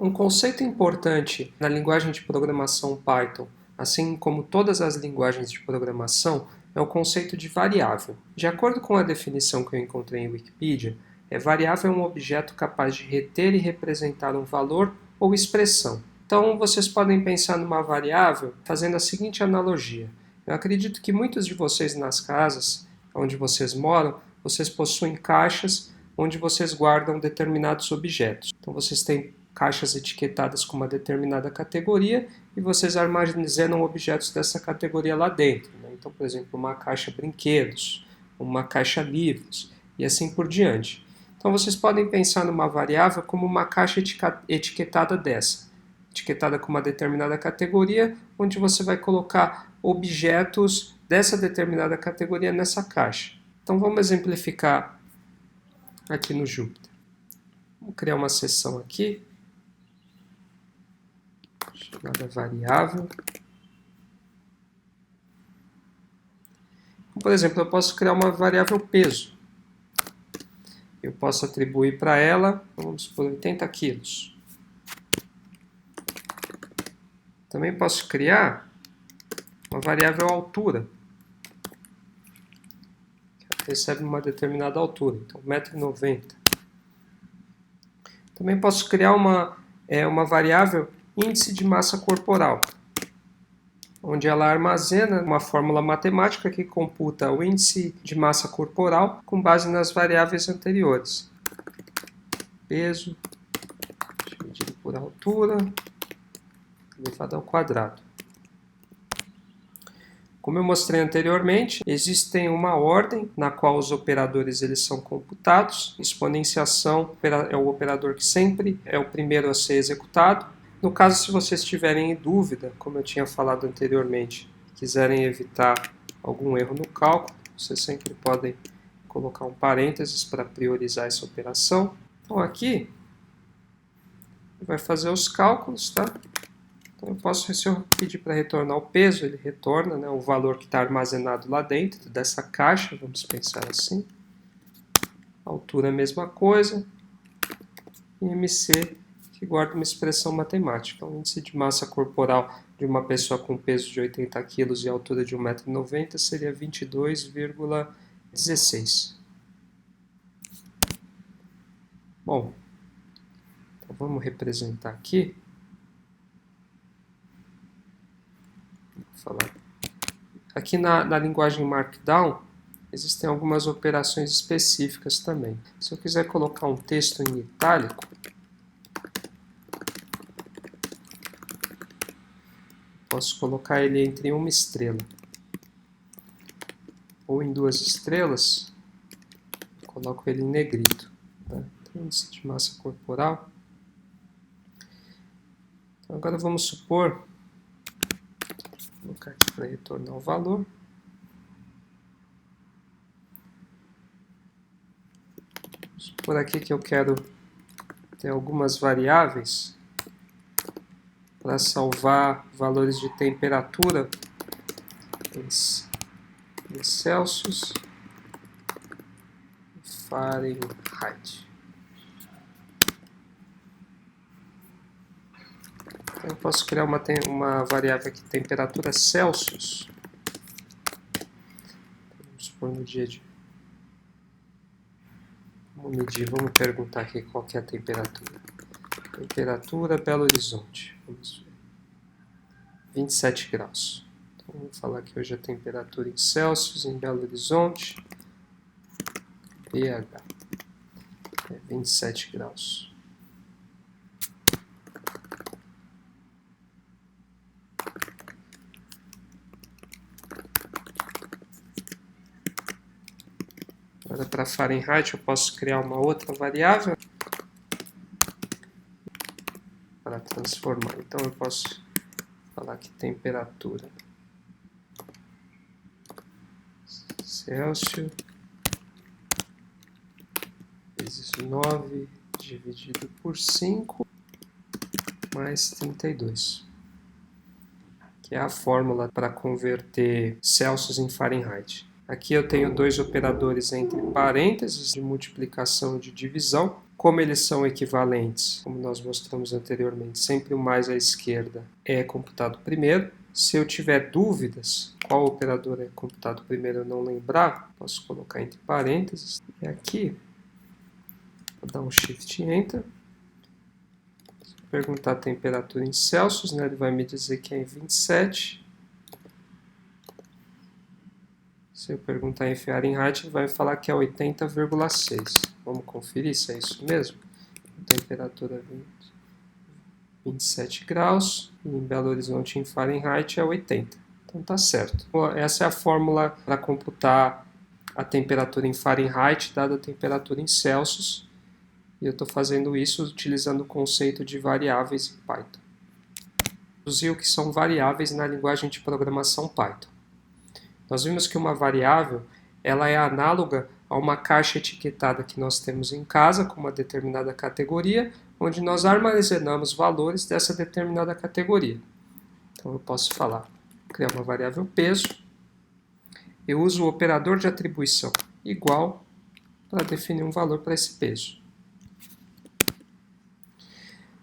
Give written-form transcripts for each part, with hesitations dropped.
Um conceito importante na linguagem de programação Python, assim como todas as linguagens de programação, é o conceito de variável. De acordo com a definição que eu encontrei em Wikipedia, variável é um objeto capaz de reter e representar um valor ou expressão. Então, vocês podem pensar numa variável fazendo a seguinte analogia. Eu acredito que muitos de vocês nas casas onde vocês moram, vocês possuem caixas onde vocês guardam determinados objetos. Então, vocês têm caixas etiquetadas com uma determinada categoria e vocês armazenam objetos dessa categoria lá dentro. Então, por exemplo, uma caixa brinquedos, uma caixa livros e assim por diante. Então, vocês podem pensar numa variável como uma caixa etiquetada dessa, etiquetada com uma determinada categoria, onde você vai colocar objetos dessa determinada categoria nessa caixa. Então, vamos exemplificar aqui no Jupyter. Vou criar uma seção aqui, chamada variável. Por exemplo, eu posso criar uma variável peso. Eu posso atribuir para ela, vamos supor, 80 quilos. Também posso criar uma variável altura, que recebe uma determinada altura, então 1,90 m. Também posso criar uma variável índice de massa corporal, onde ela armazena uma fórmula matemática que computa o índice de massa corporal com base nas variáveis anteriores. Peso dividido por altura elevado ao quadrado. Como eu mostrei anteriormente, existe uma ordem na qual os operadores eles são computados. Exponenciação é o operador que sempre é o primeiro a ser executado. No caso, se vocês tiverem dúvida, como eu tinha falado anteriormente, quiserem evitar algum erro no cálculo, vocês sempre podem colocar um parênteses para priorizar essa operação. Então aqui, vai fazer os cálculos, tá? Então eu posso, se eu pedir para retornar o peso, ele retorna, né, o valor que está armazenado lá dentro dessa caixa, vamos pensar assim. Altura a mesma coisa. E MC, que guarda uma expressão matemática. Então, o índice de massa corporal de uma pessoa com peso de 80 kg e altura de 1,90 m seria 22,16. Bom, então vamos representar aqui. Aqui na linguagem Markdown, existem algumas operações específicas também. Se eu quiser colocar um texto em itálico, posso colocar ele entre uma estrela ou em 2 estrelas, coloco ele em negrito. Tá? Então, índice de massa corporal. Então, agora vamos supor, vou colocar aqui para retornar o valor. Vamos supor aqui que eu quero ter algumas variáveis para salvar valores de temperatura em Celsius e Fahrenheit. Então, eu posso criar uma variável aqui, temperatura Celsius. Vamos supor no dia de... Vamos medir, vamos perguntar aqui qual que é a temperatura. Temperatura Belo Horizonte. Vamos ver. 27 graus. Então, vou falar que hoje a temperatura em Celsius em Belo Horizonte, pH, é 27 graus. Agora, para Fahrenheit, eu posso criar uma outra variável para transformar. Então, eu posso falar que temperatura Celsius vezes 9 dividido por 5 mais 32, que é a fórmula para converter Celsius em Fahrenheit. Aqui eu tenho 2 operadores entre parênteses de multiplicação e de divisão. Como eles são equivalentes, como nós mostramos anteriormente, sempre o mais à esquerda é computado primeiro. Se eu tiver dúvidas, qual operador é computado primeiro eu não lembrar, posso colocar entre parênteses. E aqui, vou dar um Shift Enter. Se eu perguntar a temperatura em Celsius, né, ele vai me dizer que é em 27. Se eu perguntar em Fahrenheit, ele vai falar que é 80,6. Vamos conferir se é isso mesmo. Temperatura 27 graus, e em Belo Horizonte em Fahrenheit é 80. Então tá certo. Essa é a fórmula para computar a temperatura em Fahrenheit dada a temperatura em Celsius. E eu estou fazendo isso utilizando o conceito de variáveis em Python. Traduzir o que são variáveis na linguagem de programação Python. Nós vimos que uma variável ela é análoga a uma caixa etiquetada que nós temos em casa com uma determinada categoria, onde nós armazenamos valores dessa determinada categoria. Então eu posso falar, criar uma variável peso, eu uso o operador de atribuição igual para definir um valor para esse peso.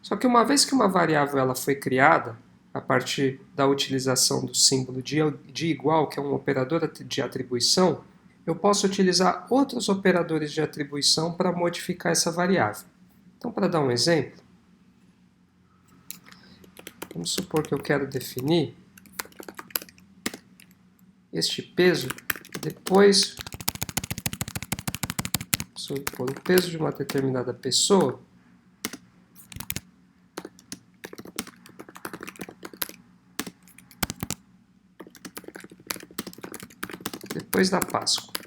Só que uma vez que uma variável ela foi criada, a partir da utilização do símbolo de igual, que é um operador de atribuição, eu posso utilizar outros operadores de atribuição para modificar essa variável. Então, para dar um exemplo, vamos supor que eu quero definir este peso depois, supor o peso de uma determinada pessoa depois da Páscoa.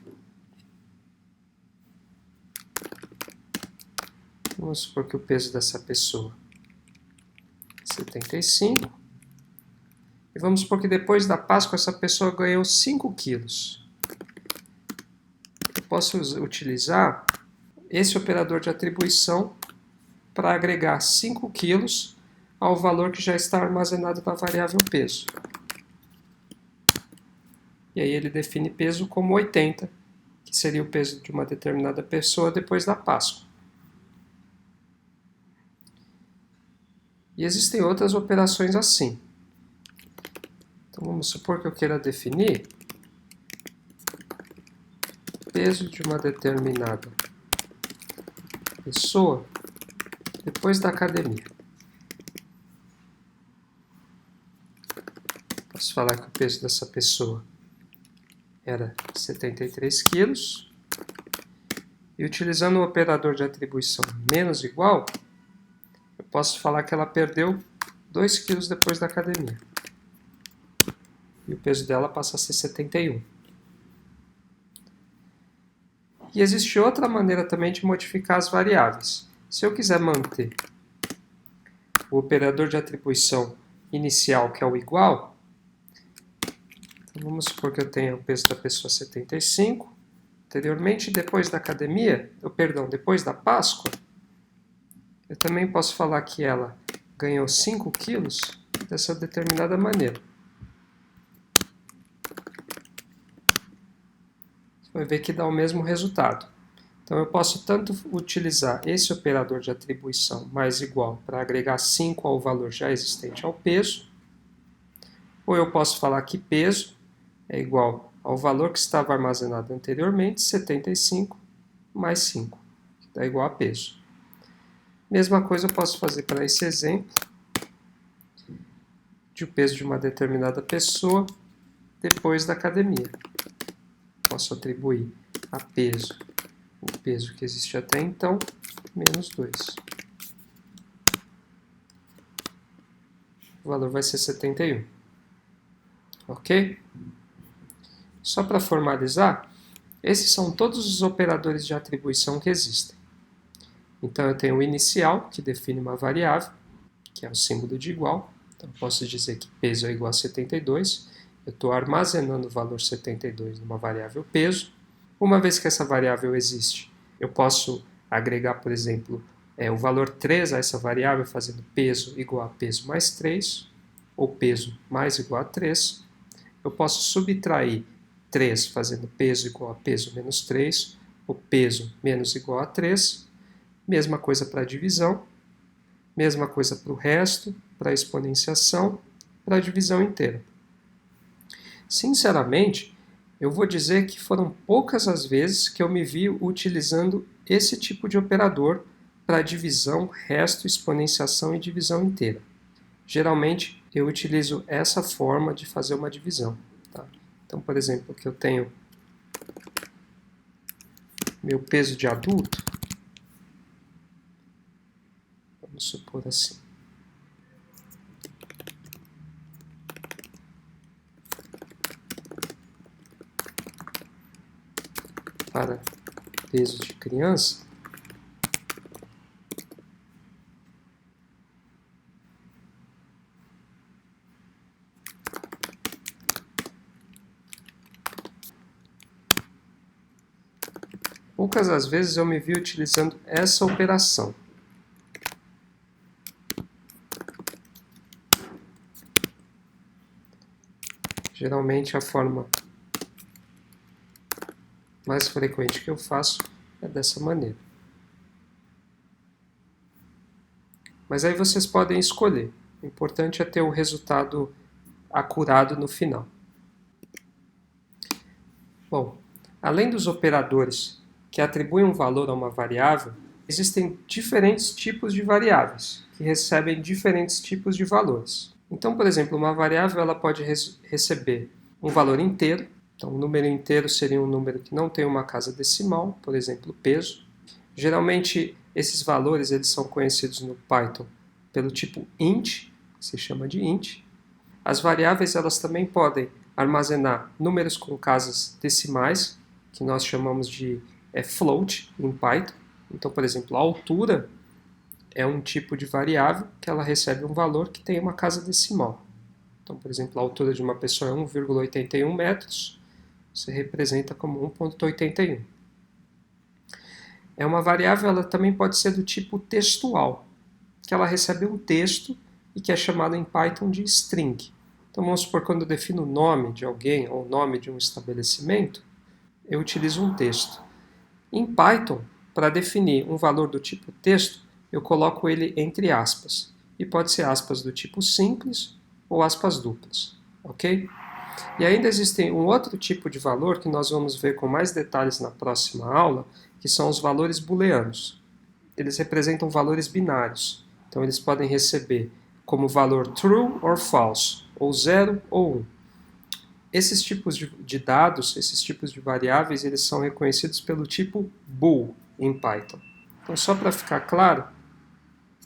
Vamos supor que o peso dessa pessoa é 75. E vamos supor que depois da Páscoa essa pessoa ganhou 5 quilos. Eu posso utilizar esse operador de atribuição para agregar 5 quilos ao valor que já está armazenado na variável peso. E aí ele define peso como 80, que seria o peso de uma determinada pessoa depois da Páscoa. E existem outras operações assim. Então vamos supor que eu queira definir peso de uma determinada pessoa depois da academia. Posso falar que o peso dessa pessoa era 73 quilos. E utilizando o operador de atribuição menos igual, eu posso falar que ela perdeu 2 quilos depois da academia. E o peso dela passa a ser 71. E existe outra maneira também de modificar as variáveis. Se eu quiser manter o operador de atribuição inicial, que é o igual, então vamos supor que eu tenha o peso da pessoa 75. Anteriormente, depois da academia, depois da Páscoa, eu também posso falar que ela ganhou 5 quilos dessa determinada maneira. Você vai ver que dá o mesmo resultado. Então eu posso tanto utilizar esse operador de atribuição mais igual para agregar 5 ao valor já existente ao peso, ou eu posso falar que peso é igual ao valor que estava armazenado anteriormente, 75 mais 5, que dá igual a peso. Mesma coisa eu posso fazer para esse exemplo de o peso de uma determinada pessoa depois da academia. Posso atribuir a peso o peso que existe até então, menos 2. O valor vai ser 71. Ok? Só para formalizar, esses são todos os operadores de atribuição que existem. Então eu tenho o inicial, que define uma variável, que é o símbolo de igual. Então eu posso dizer que peso é igual a 72. Eu estou armazenando o valor 72 numa variável peso. Uma vez que essa variável existe, eu posso agregar, por exemplo, o valor 3 a essa variável, fazendo peso igual a peso mais 3, ou peso mais igual a 3. Eu posso subtrair 3 fazendo peso igual a peso menos 3, ou peso menos igual a 3. Mesma coisa para a divisão, mesma coisa para o resto, para a exponenciação, para a divisão inteira. Sinceramente, eu vou dizer que foram poucas as vezes que eu me vi utilizando esse tipo de operador para divisão, resto, exponenciação e divisão inteira. Geralmente, eu utilizo essa forma de fazer uma divisão. Tá? Então, por exemplo, aqui eu tenho meu peso de adulto, vamos supor assim. Para peso de criança, poucas as vezes eu me vi utilizando essa operação. Geralmente a forma mais frequente que eu faço é dessa maneira. Mas aí vocês podem escolher. O importante é ter o resultado acurado no final. Bom, além dos operadores que atribuem um valor a uma variável, existem diferentes tipos de variáveis que recebem diferentes tipos de valores. Então, por exemplo, uma variável ela pode receber um valor inteiro. Então, um número inteiro seria um número que não tem uma casa decimal, por exemplo, peso. Geralmente, esses valores eles são conhecidos no Python pelo tipo int, que se chama de int. As variáveis elas também podem armazenar números com casas decimais, que nós chamamos de float em Python. Então, por exemplo, a altura é um tipo de variável que ela recebe um valor que tem uma casa decimal. Então, por exemplo, a altura de uma pessoa é 1,81 metros, você representa como 1,81. É uma variável, ela também pode ser do tipo textual, que ela recebe um texto e que é chamado em Python de string. Então vamos supor, quando eu defino o nome de alguém ou o nome de um estabelecimento, eu utilizo um texto. Em Python, para definir um valor do tipo texto, eu coloco ele entre aspas. E pode ser aspas do tipo simples ou aspas duplas, ok? E ainda existe um outro tipo de valor que nós vamos ver com mais detalhes na próxima aula, que são os valores booleanos. Eles representam valores binários. Então eles podem receber como valor true or false, ou 0 ou 1. Esses tipos de dados, esses tipos de variáveis, eles são reconhecidos pelo tipo bool em Python. Então, só para ficar claro,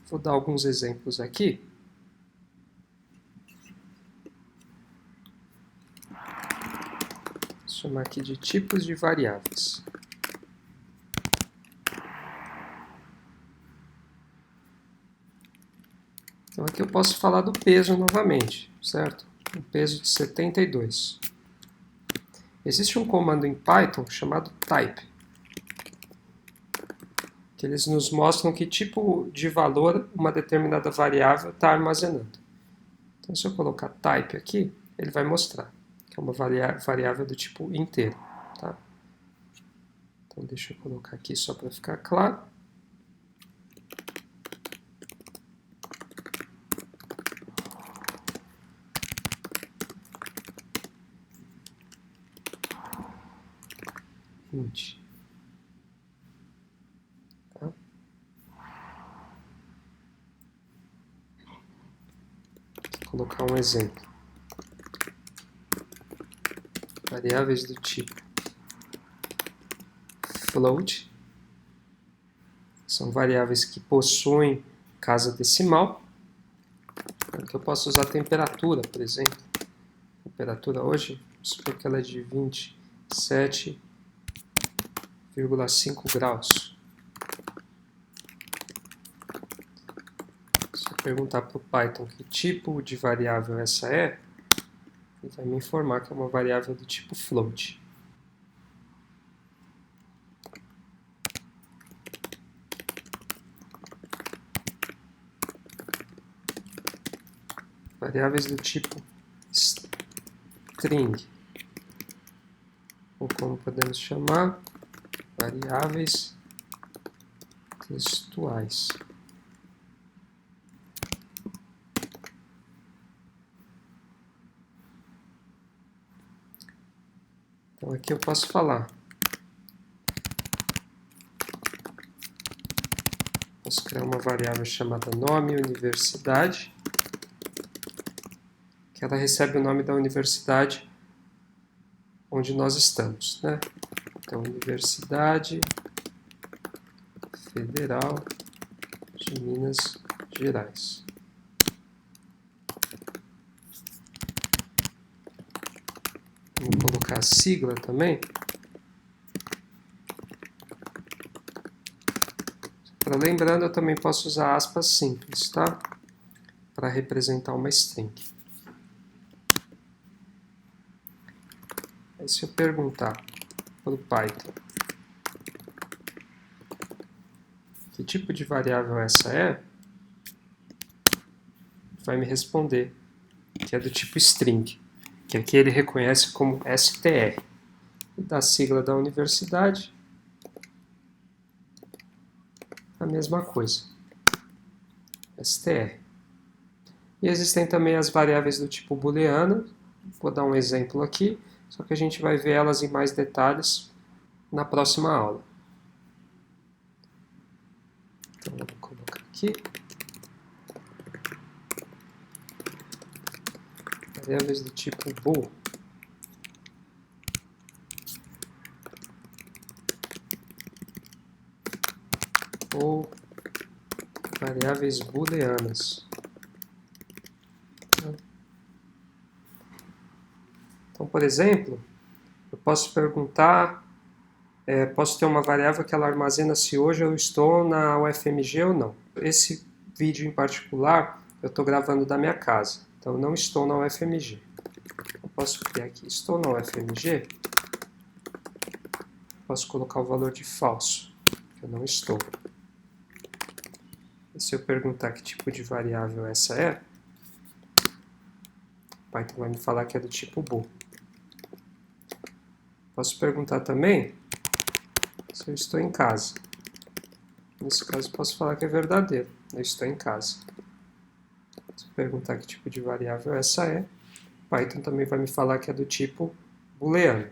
vou dar alguns exemplos aqui. Vou chamar aqui de tipos de variáveis. Então, aqui eu posso falar do peso novamente, certo? Um peso de 72. Existe um comando em Python chamado type, que eles nos mostram que tipo de valor uma determinada variável está armazenando. Então, se eu colocar type aqui, ele vai mostrar que é uma variável do tipo inteiro. Tá? Então, deixa eu colocar aqui só para ficar claro. Int. Tá? Vou colocar um exemplo. Variáveis do tipo float. São variáveis que possuem casa decimal. Aqui eu posso usar temperatura, por exemplo. Temperatura hoje, supor que ela é de 27,5 graus. Se eu perguntar para o Python que tipo de variável essa é, ele vai me informar que é uma variável do tipo float. Variáveis do tipo string, ou como podemos chamar, variáveis textuais. Então aqui eu posso falar. Posso criar uma variável chamada nome universidade, que ela recebe o nome da universidade onde nós estamos, né? Então, Universidade Federal de Minas Gerais. Vou colocar a sigla também. Lembrando, eu também posso usar aspas simples, tá? Para representar uma string. Aí se eu perguntar para o Python que tipo de variável essa é, vai me responder que é do tipo string, que aqui ele reconhece como str. E da sigla da universidade, a mesma coisa, str. E existem também as variáveis do tipo booleano, vou dar um exemplo aqui, só que a gente vai ver elas em mais detalhes na próxima aula. Então eu vou colocar aqui. Variáveis do tipo bool. Ou variáveis booleanas. Então, por exemplo, eu posso perguntar, posso ter uma variável que ela armazena se hoje eu estou na UFMG ou não. Esse vídeo em particular eu estou gravando da minha casa, então eu não estou na UFMG. Eu posso criar aqui, estou na UFMG, posso colocar o valor de falso, que eu não estou. E se eu perguntar que tipo de variável essa é, o Python vai me falar que é do tipo bool. Posso perguntar também se eu estou em casa. Nesse caso, posso falar que é verdadeiro. Eu estou em casa. Se eu perguntar que tipo de variável essa é, o Python também vai me falar que é do tipo booleano.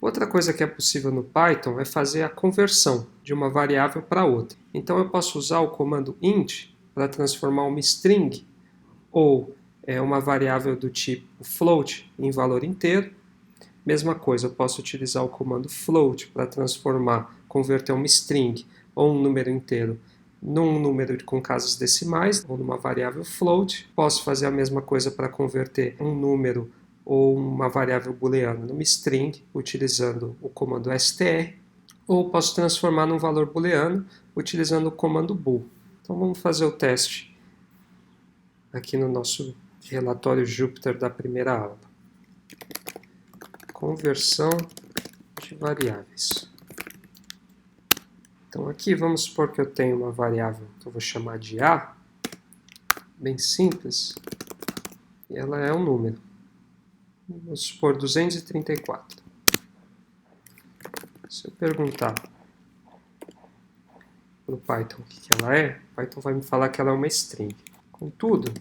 Outra coisa que é possível no Python é fazer a conversão de uma variável para outra. Então, eu posso usar o comando int para transformar uma string ou uma variável do tipo float em valor inteiro. Mesma coisa, eu posso utilizar o comando float para converter uma string ou um número inteiro num número com casas decimais ou numa variável float. Posso fazer a mesma coisa para converter um número ou uma variável booleana numa string utilizando o comando str, ou posso transformar num valor booleano utilizando o comando bool. Então vamos fazer o teste aqui no nosso relatório Jupyter da primeira aula. Conversão de variáveis. Então aqui vamos supor que eu tenho uma variável que eu vou chamar de A, bem simples, e ela é um número. Vamos supor 234. Se eu perguntar para o Python o que ela é, o Python vai me falar que ela é uma string. Contudo,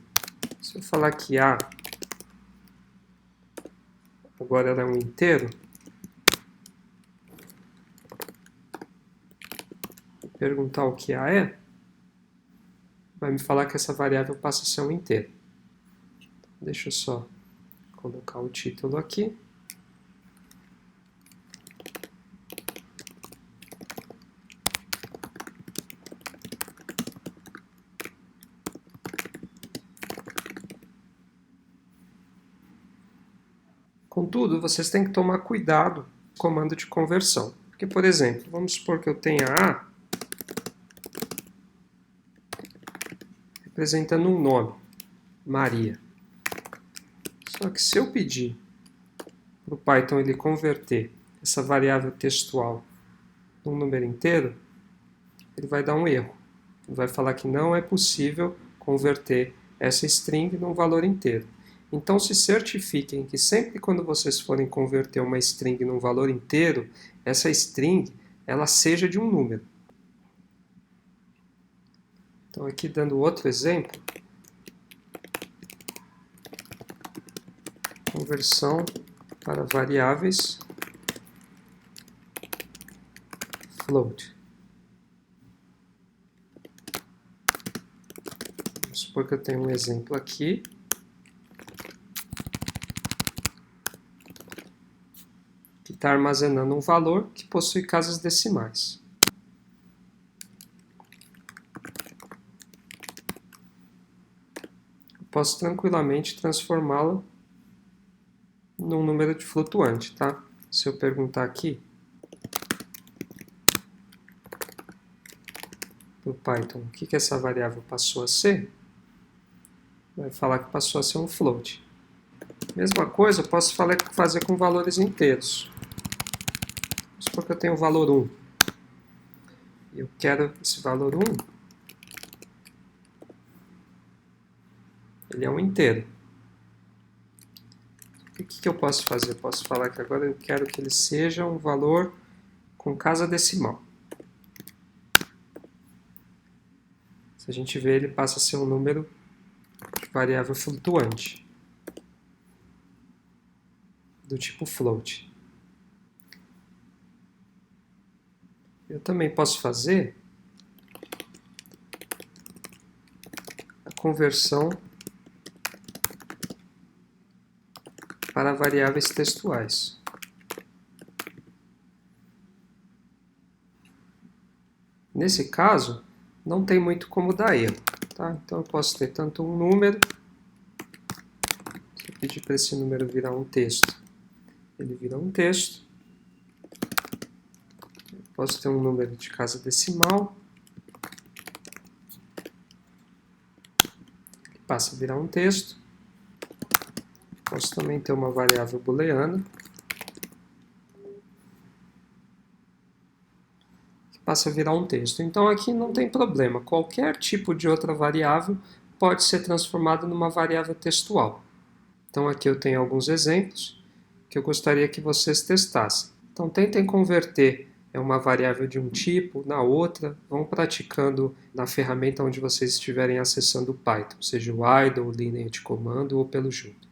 se eu falar que A agora ela é um inteiro, perguntar o que A é, vai me falar que essa variável passa a ser um inteiro. Deixa eu só colocar o título aqui. Contudo, vocês têm que tomar cuidado com o comando de conversão. Porque, por exemplo, vamos supor que eu tenha A representando um nome, Maria. Só que se eu pedir para o Python ele converter essa variável textual num número inteiro, ele vai dar um erro. Ele vai falar que não é possível converter essa string num valor inteiro. Então se certifiquem que sempre quando vocês forem converter uma string num valor inteiro, essa string ela seja de um número. Então, aqui dando outro exemplo, conversão para variáveis float. Vamos supor que eu tenho um exemplo aqui. Que está armazenando um valor que possui casas decimais. Eu posso tranquilamente transformá-la num número de flutuante, tá? Se eu perguntar aqui para o Python o que essa variável passou a ser, vai falar que passou a ser um float. Mesma coisa eu posso fazer com valores inteiros. Vamos supor que eu tenho o valor 1. E eu quero esse valor 1, ele é um inteiro. O que eu posso fazer? Eu posso falar que agora eu quero que ele seja um valor com casa decimal. Se a gente ver, ele passa a ser um número de variável flutuante, do tipo float. Eu também posso fazer a conversão para variáveis textuais. Nesse caso, não tem muito como dar erro, tá? Então eu posso ter tanto um número, se eu pedir para esse número virar um texto, ele vira um texto. Eu posso ter um número de casa decimal, ele passa a virar um texto. Posso também ter uma variável booleana, que passa a virar um texto. Então aqui não tem problema, qualquer tipo de outra variável pode ser transformada numa variável textual. Então aqui eu tenho alguns exemplos que eu gostaria que vocês testassem. Então tentem converter uma variável de um tipo na outra, vão praticando na ferramenta onde vocês estiverem acessando o Python, seja o idle, linha de comando ou pelo Jupyter.